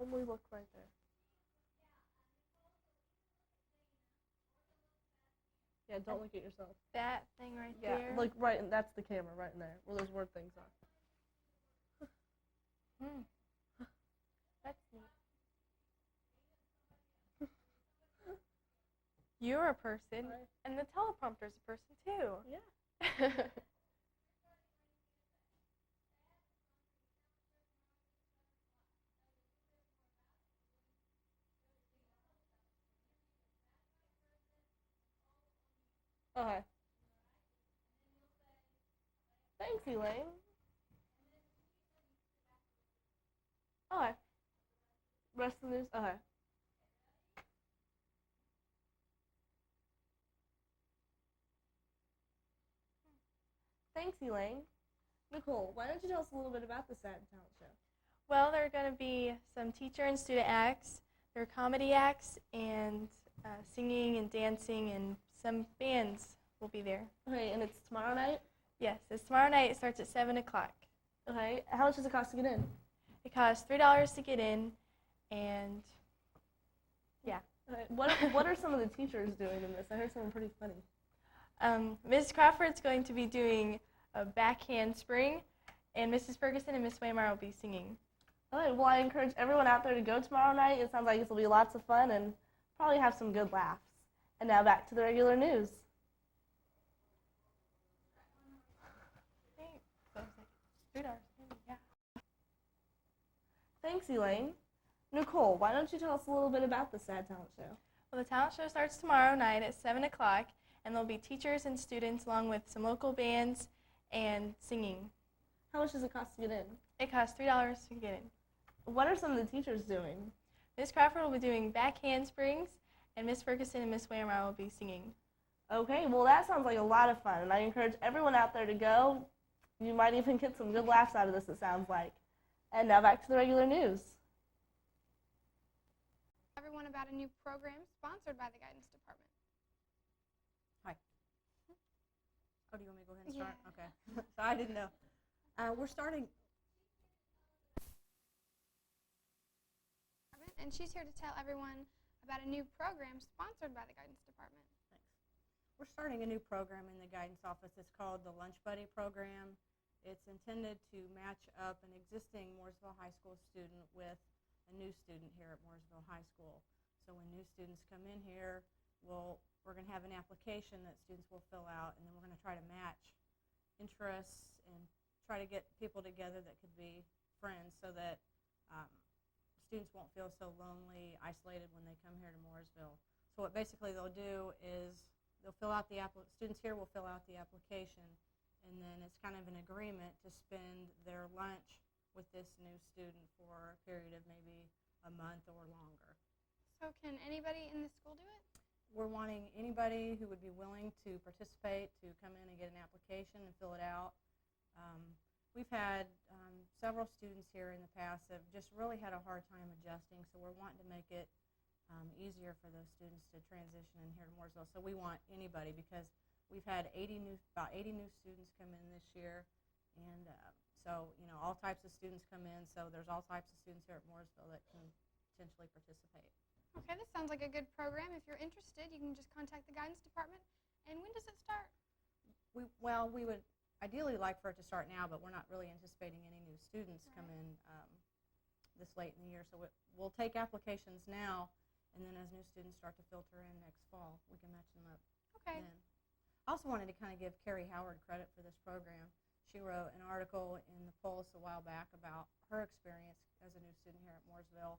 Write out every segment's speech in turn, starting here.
When we look right there. Yeah, don't look at yourself. That thing right Yeah, there? like right, and that's the camera right in there, where those word things are. That's neat. You're a person, and the teleprompter's a person too. Yeah. Okay. Thanks, Elaine. Okay. Rest of the news? Okay. Thanks, Elaine. Nicole, why don't you tell us a little bit about the Satin Talent Show? Well, there are going to be some teacher and student acts. There are comedy acts and singing and dancing, and some bands will be there. Okay, and it's tomorrow night? Yes, it's tomorrow night. It starts at 7 o'clock. Okay, how much does it cost to get in? It costs $3 to get in, and yeah. Okay, what are some of the teachers doing in this? I heard something pretty funny. Ms. Crawford's going to be doing a backhand spring, and Mrs. Ferguson and Miss Waymire will be singing. All right, well, I encourage everyone out there to go tomorrow night. It sounds like this will be lots of fun and probably have some good laughs. And now back to the regular news. $3, yeah. Thanks, Elaine. Nicole, why don't you tell us a little bit about the Sad Talent Show? Well, the talent show starts tomorrow night at 7 o'clock, and there'll be teachers and students along with some local bands and singing. How much does it cost to get in? It costs $3 to get in. What are some of the teachers doing? Miss Crawford will be doing backhand springs, and Miss Ferguson and Miss Waymire will be singing. Okay, well, that sounds like a lot of fun, and I encourage everyone out there to go. You might even get some good laughs out of this, it sounds like. And now back to the regular news. Everyone about a new program sponsored by the Guidance Department. Hi. Oh, do you want me to go ahead and start? Yeah. Okay. So I didn't know. We're starting. And she's here to tell everyone about a new program sponsored by the Guidance Department. Thanks. We're starting a new program in the guidance office. It's called the Lunch Buddy program. It's intended to match up an existing Mooresville High School student with a new student here at Mooresville High School. So when new students come in here, we're going to have an application that students will fill out, and then we're going to try to match interests and try to get people together that could be friends so that students won't feel so lonely, isolated when they come here to Mooresville. So what basically they'll do is they'll fill out students here will fill out the application, and then it's kind of an agreement to spend their lunch with this new student for a period of maybe a month or longer. So can anybody in the school do it? We're wanting anybody who would be willing to participate to come in and get an application and fill it out. We've had several students here in the past that have just really had a hard time adjusting, so we're wanting to make it easier for those students to transition in here to Mooresville. So we want anybody, because we've had about 80 new students come in this year, and so all types of students come in. So there's all types of students here at Mooresville that can potentially participate. Okay, this sounds like a good program. If you're interested, you can just contact the Guidance Department. And when does it start? We would ideally like for it to start now, but we're not really anticipating any new students come in this late in the year. So we'll take applications now, and then as new students start to filter in next fall, we can match them up. Okay. Then. I also wanted to kind of give Carrie Howard credit for this program. She wrote an article in the Pulse a while back about her experience as a new student here at Mooresville.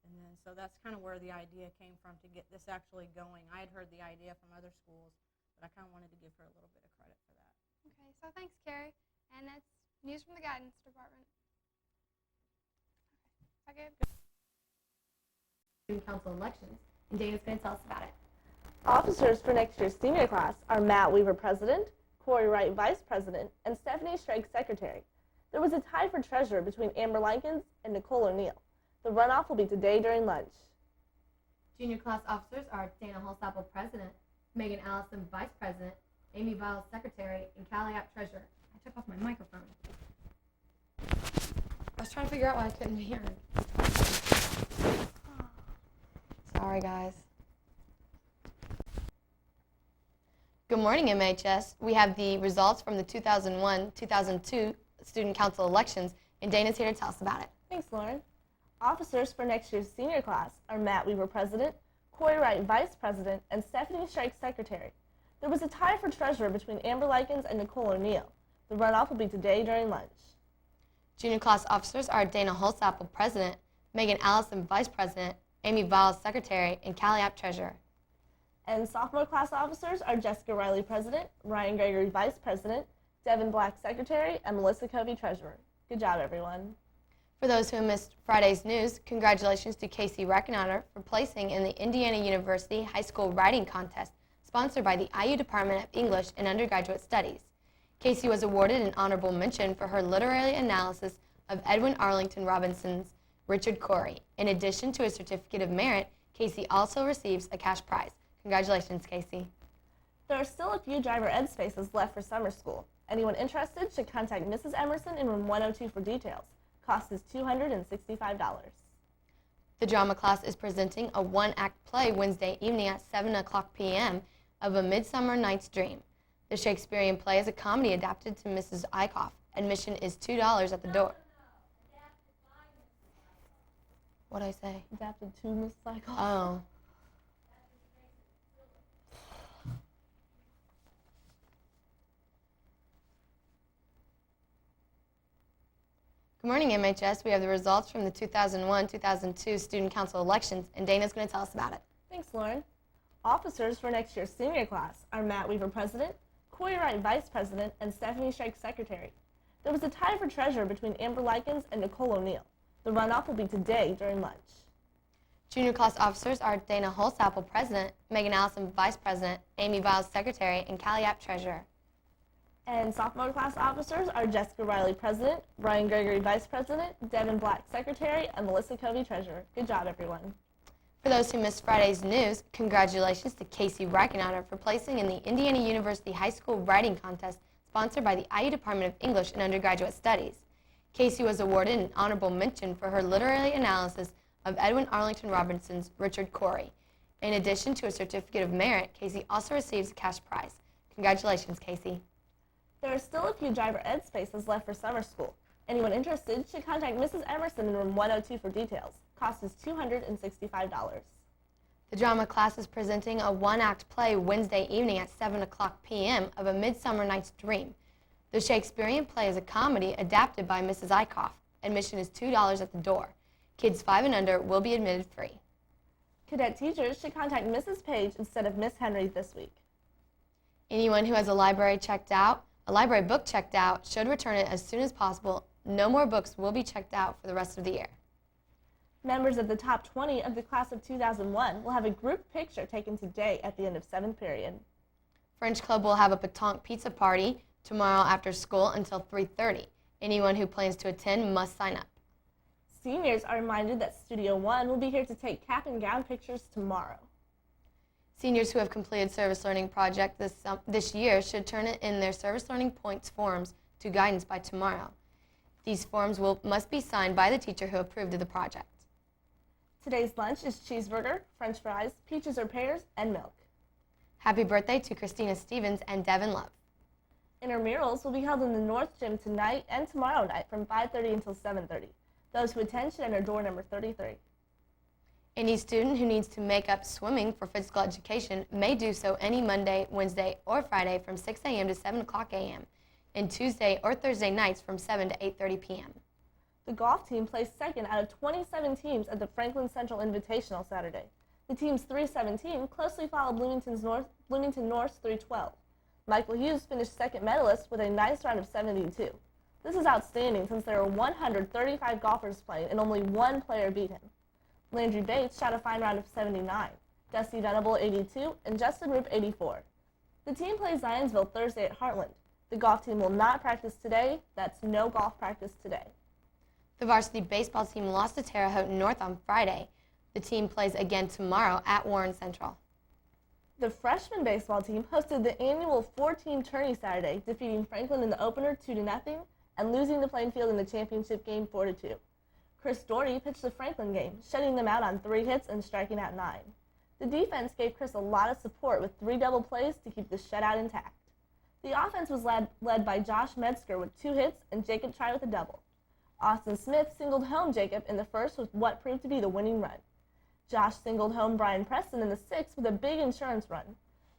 And then, so that's kind of where the idea came from, to get this actually going. I had heard the idea from other schools, but I kind of wanted to give her a little bit of credit for that. Okay, so thanks, Carrie. And that's news from the Guidance Department. Okay. Is that good? Student Council elections, and Dana's going to tell us about it. Officers for next year's senior class are Matt Weaver, President, Corey Wright, Vice President, and Stephanie Strake, Secretary. There was a tie for treasurer between Amber Likens and Nicole O'Neill. The runoff will be today during lunch. Junior class officers are Dana Holstapple, President, Megan Allison, Vice President, Amy Viles, Secretary, and Callie App, Treasurer. I took off my microphone. I was trying to figure out why I couldn't hear her. Sorry, guys. Good morning, MHS. We have the results from the 2001-2002 Student Council elections, and Dana's here to tell us about it. Thanks, Lauren. Officers for next year's senior class are Matt Weaver, President, Corey Wright, Vice President, and Stephanie Strike, Secretary. There was a tie for treasurer between Amber Likens and Nicole O'Neill. The runoff will be today during lunch. Junior class officers are Dana Holsapple, President, Megan Allison, Vice President, Amy Viles, Secretary, and Callie App, Treasurer. And sophomore class officers are Jessica Riley, President, Ryan Gregory, Vice President, Devin Black, Secretary, and Melissa Covey, Treasurer. Good job, everyone. For those who missed Friday's news, congratulations to Casey Reckenotter for placing in the Indiana University High School Writing Contest, sponsored by the IU Department of English and Undergraduate Studies. Casey was awarded an honorable mention for her literary analysis of Edwin Arlington Robinson's Richard Cory. In addition to a certificate of merit, Casey also receives a cash prize. Congratulations, Casey. There are still a few driver ed spaces left for summer school. Anyone interested should contact Mrs. Emerson in room 102 for details. Cost is $265. The drama class is presenting a one-act play Wednesday evening at 7:00 p.m. of A Midsummer Night's Dream. The Shakespearean play is a comedy adapted to Mrs. Eichhoff. Admission is $2 at the door. What'd I say? Adapted to Miss Cycle. Oh. Good morning, MHS. We have the results from the 2001-2002 Student Council elections, and Dana's going to tell us about it. Thanks, Lauren. Officers for next year's senior class are Matt Weaver, President, Corey Wright, Vice President, and Stephanie Strike, Secretary. There was a tie for treasurer between Amber Likens and Nicole O'Neill. The runoff will be today during lunch. Junior class officers are Dana Holsapple, President, Megan Allison, Vice President, Amy Viles, Secretary, and Callie App, Treasurer. And sophomore class officers are Jessica Riley, President, Ryan Gregory, Vice President, Devin Black, Secretary, and Melissa Covey, Treasurer. Good job, everyone. For those who missed Friday's news, congratulations to Casey Reckenotter for placing in the Indiana University High School Writing Contest, sponsored by the IU Department of English and Undergraduate Studies. Casey was awarded an honorable mention for her literary analysis of Edwin Arlington Robinson's Richard Cory. In addition to a certificate of merit, Casey also receives a cash prize. Congratulations, Casey. There are still a few driver ed spaces left for summer school. Anyone interested should contact Mrs. Emerson in room 102 for details. Cost is $265. The drama class is presenting a one-act play Wednesday evening at 7:00 p.m. of A Midsummer Night's Dream. The Shakespearean play is a comedy adapted by Mrs. Eichhoff. Admission is $2 at the door. Kids 5 and under will be admitted free. Cadet teachers should contact Mrs. Page instead of Miss Henry this week. Anyone who has a library book checked out should return it as soon as possible. No more books will be checked out for the rest of the year. Members of the top 20 of the class of 2001 will have a group picture taken today at the end of 7th period. French Club will have a pétanque pizza party tomorrow after school until 3:30. Anyone who plans to attend must sign up. Seniors are reminded that Studio One will be here to take cap and gown pictures tomorrow. Seniors who have completed Service Learning Project this year should turn in their Service Learning Points forms to guidance by tomorrow. These forms must be signed by the teacher who approved of the project. Today's lunch is cheeseburger, french fries, peaches or pears, and milk. Happy birthday to Christina Stevens and Devin Love. Intramurals will be held in the North Gym tonight and tomorrow night from 5:30 until 7:30. Those who attend should enter door number 33. Any student who needs to make up swimming for physical education may do so any Monday, Wednesday, or Friday from 6 a.m. to 7:00 a.m. and Tuesday or Thursday nights from 7 to 8:30 p.m. The golf team placed second out of 27 teams at the Franklin Central Invitational Saturday. The team's 317 closely followed Bloomington North's 312. Michael Hughes finished second medalist with a nice round of 72. This is outstanding since there were 135 golfers playing and only one player beat him. Landry Bates shot a fine round of 79, Dusty Venable 82, and Justin Roop 84. The team plays Zionsville Thursday at Heartland. The golf team will not practice today. That's no golf practice today. The varsity baseball team lost to Terre Haute North on Friday. The team plays again tomorrow at Warren Central. The freshman baseball team hosted the annual 4-team tourney Saturday, defeating Franklin in the opener 2-0 and losing the playing field in the championship game 4-2. Chris Doherty pitched the Franklin game, shutting them out on 3 hits and striking out 9. The defense gave Chris a lot of support with 3 double plays to keep the shutout intact. The offense was led by Josh Metzger with 2 hits and Jacob Try with a double. Austin Smith singled home Jacob in the first with what proved to be the winning run. Josh singled home Brian Preston in the 6th with a big insurance run.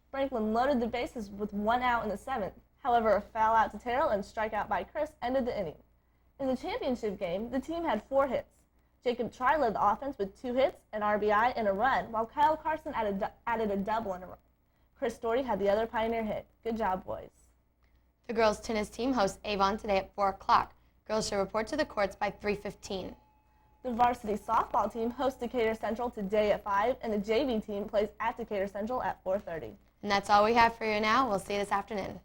Franklin loaded the bases with 1 out in the 7th. However, a foul out to Terrell and strikeout by Chris ended the inning. In the championship game, the team had 4 hits. Jacob Try led the offense with 2 hits, an RBI, and a run, while Kyle Carson added a double and a run. Chris Doherty had the other Pioneer hit. Good job, boys. The girls' tennis team hosts Avon today at 4 o'clock. Girls should report to the courts by 3:15. The varsity softball team hosts Decatur Central today at 5, and the JV team plays at Decatur Central at 4:30. And that's all we have for you now. We'll see you this afternoon.